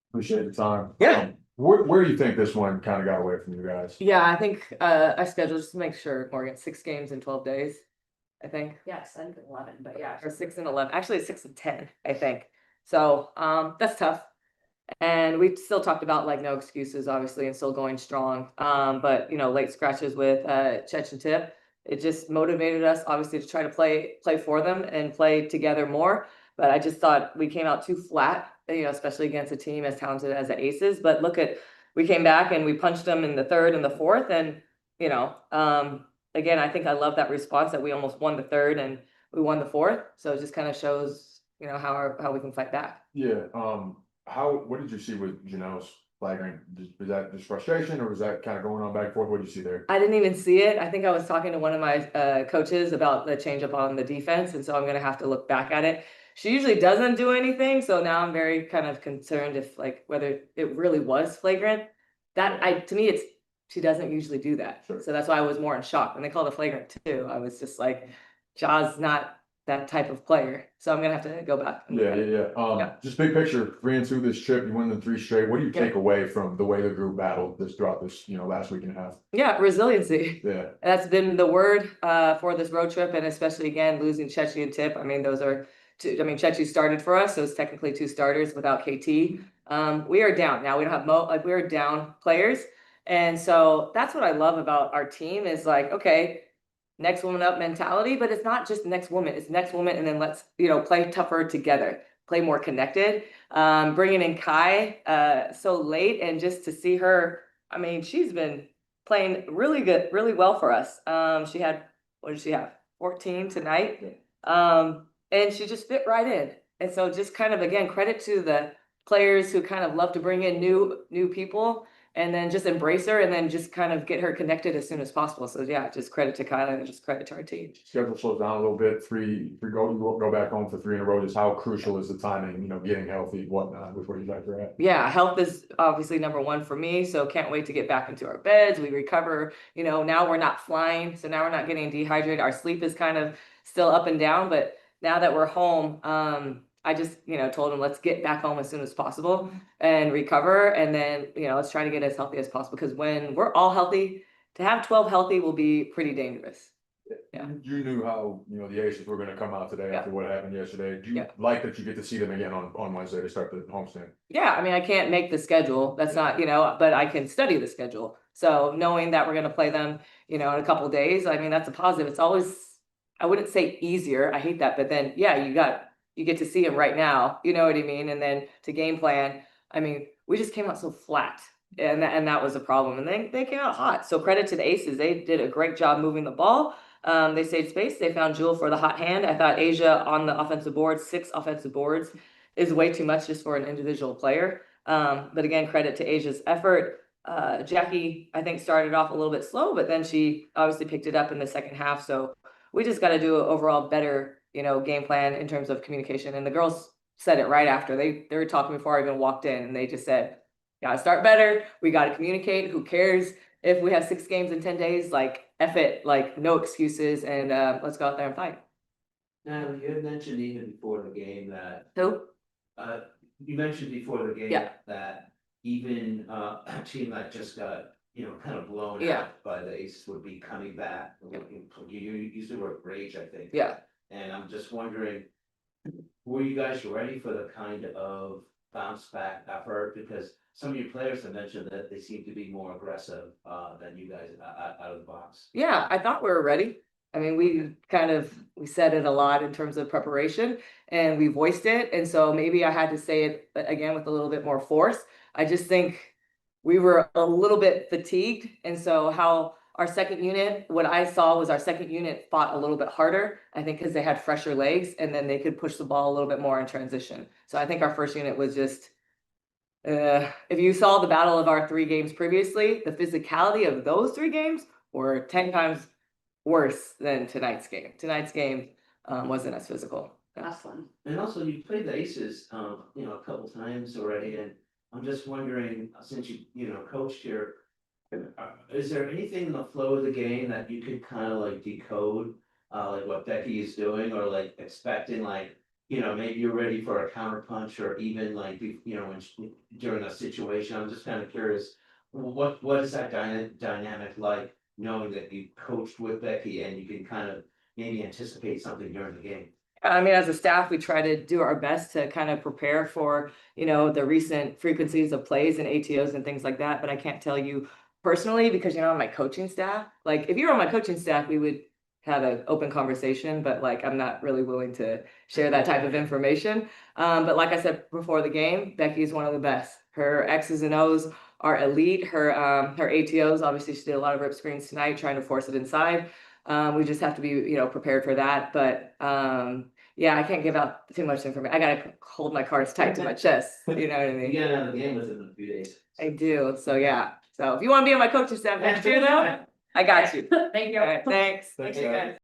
Appreciate the time. Yeah. Where do you think this one kind of got away from you guys? Yeah, I think I scheduled just to make sure, Morgan, 6 games in 12 days, I think. Yes, I think 11, but yeah. Or 6 and 11. Actually, it's 6 and 10, I think. So that's tough. And we still talked about like no excuses, obviously, and still going strong. But late scratches with Chech and Tip, it just motivated us, obviously, to try to play for them and play together more. But I just thought we came out too flat, especially against a team as talented as the Aces. But look at, we came back and we punched them in the third and the fourth, and you know, um, again, I think I love that response that we almost won the third and we won the fourth. So it just kind of shows, how we can fight back. Yeah. What did you see with Janelle's flagrant? Was that just frustration, or was that kind of going on back and forth? What did you see there? I didn't even see it. I think I was talking to one of my coaches about the change up on the defense, and so I'm gonna have to look back at it. She usually doesn't do anything, so now I'm very kind of concerned if like whether it really was flagrant. That I to me it's she doesn't usually do that. Sure. So that's why I was more in shock when they called it flagrant too. I was just like, Ja's not that type of player. So I'm gonna have to go back. Yeah. Just big picture, 3-2 this trip, you win the three straight. What do you take away from the way the group battled this throughout this, last week and a half? Yeah, resiliency. Yeah. That's been the word for this road trip, and especially again losing Chechi and Tip. I mean, those are two. I mean, Chechi started for us, so it's technically two starters without KT. We are down now. We don't have we are down players, and so that's what I love about our team is like, okay, next woman up mentality, but it's not just next woman. It's next woman, and then let's play tougher together, play more connected. Bringing in Kai so late, and just to see her. I mean, she's been playing really good, really well for us. She had, what did she have? 14 tonight. And she just fit right in. And so just kind of again, credit to the players who kind of love to bring in new people and then just embrace her and then just kind of get her connected as soon as possible. So yeah, just credit to Kyla and just credit to our team. Schedule slows down a little bit. Go back home for three in a row. Just how crucial is the timing, getting healthy, whatnot, before you guys are at? Yeah, health is obviously number one for me. So can't wait to get back into our beds. We recover, now we're not flying. So now we're not getting dehydrated. Our sleep is kind of still up and down, but now that we're home, I just, told him let's get back home as soon as possible and recover. And then, let's try to get as healthy as possible because when we're all healthy, to have 12 healthy will be pretty dangerous. Yeah. You knew how, the Aces were gonna come out today after what happened yesterday. Do you like that you get to see them again on Wednesday to start the homestand? Yeah, I mean, I can't make the schedule. That's not, but I can study the schedule. So knowing that we're going to play them, in a couple of days, I mean, that's a positive. It's always, I wouldn't say easier. I hate that, but then, yeah, you get to see them right now. You know what I mean? And then to game plan, I mean, we just came out so flat, and that was a problem. And then they came out hot. So credit to the Aces. They did a great job moving the ball. They saved space. They found Jewel for the hot hand. I thought Asia on the offensive board, 6 offensive boards is way too much just for an individual player. But again, credit to Asia's effort. Jackie, I think, started off a little bit slow, but then she obviously picked it up in the second half. So we just got to do an overall better, game plan in terms of communication. And the girls said it right after they were talking before I even walked in, and they just said, "Gotta start better. We got to communicate. Who cares if we have 6 games in 10 days? Like, F it, like no excuses, and let's go out there and fight." Now, you had mentioned even before the game that, Who? you mentioned before the game Yeah. that even a team that just got, kind of blown Yeah. out by the Aces would be coming back. You used the word rage, I think. Yeah. And I'm just wondering, were you guys ready for the kind of bounce back effort? Because some of your players have mentioned that they seem to be more aggressive than you guys out of the box. Yeah, I thought we were ready. I mean, we said it a lot in terms of preparation and we voiced it. And so maybe I had to say it again with a little bit more force. I just think we were a little bit fatigued. And so how our second unit, what I saw was our second unit fought a little bit harder, I think because they had fresher legs and then they could push the ball a little bit more in transition. So I think our first unit was just, if you saw the battle of our 3 games previously, the physicality of those 3 games were 10 times worse than tonight's game. Tonight's game wasn't as physical. That's fun. And also, you played the Aces, a couple times already, and I'm just wondering, since you coached here, is there anything in the flow of the game that you could kind of like decode, like what Becky is doing, or like expecting, like you know, maybe you're ready for a counter punch or even like, you know, during a situation, I'm just kind of curious. What is that dynamic like, knowing that you coached with Becky and you can kind of maybe anticipate something during the game? I mean, as a staff, we try to do our best to kind of prepare for, you know, the recent frequencies of plays and ATOs and things like that. But I can't tell you personally because you're not on my coaching staff. Like if you were on my coaching staff, we would have an open conversation, but like I'm not really willing to share that type of information. But like I said before the game, Becky is one of the best. Her X's and O's are elite. Her ATOs, obviously she did a lot of rip screens tonight, trying to force it inside. We just have to be, you know, prepared for that. But yeah, I can't give out too much information. I gotta hold my cards tight to my chest. You know what I You mean? get another game within a few days. I do. So yeah. So if you want to be on my coaching staff next year, though, I got you. Thank you. All right, thanks. Thanks, Okay, guys. guys.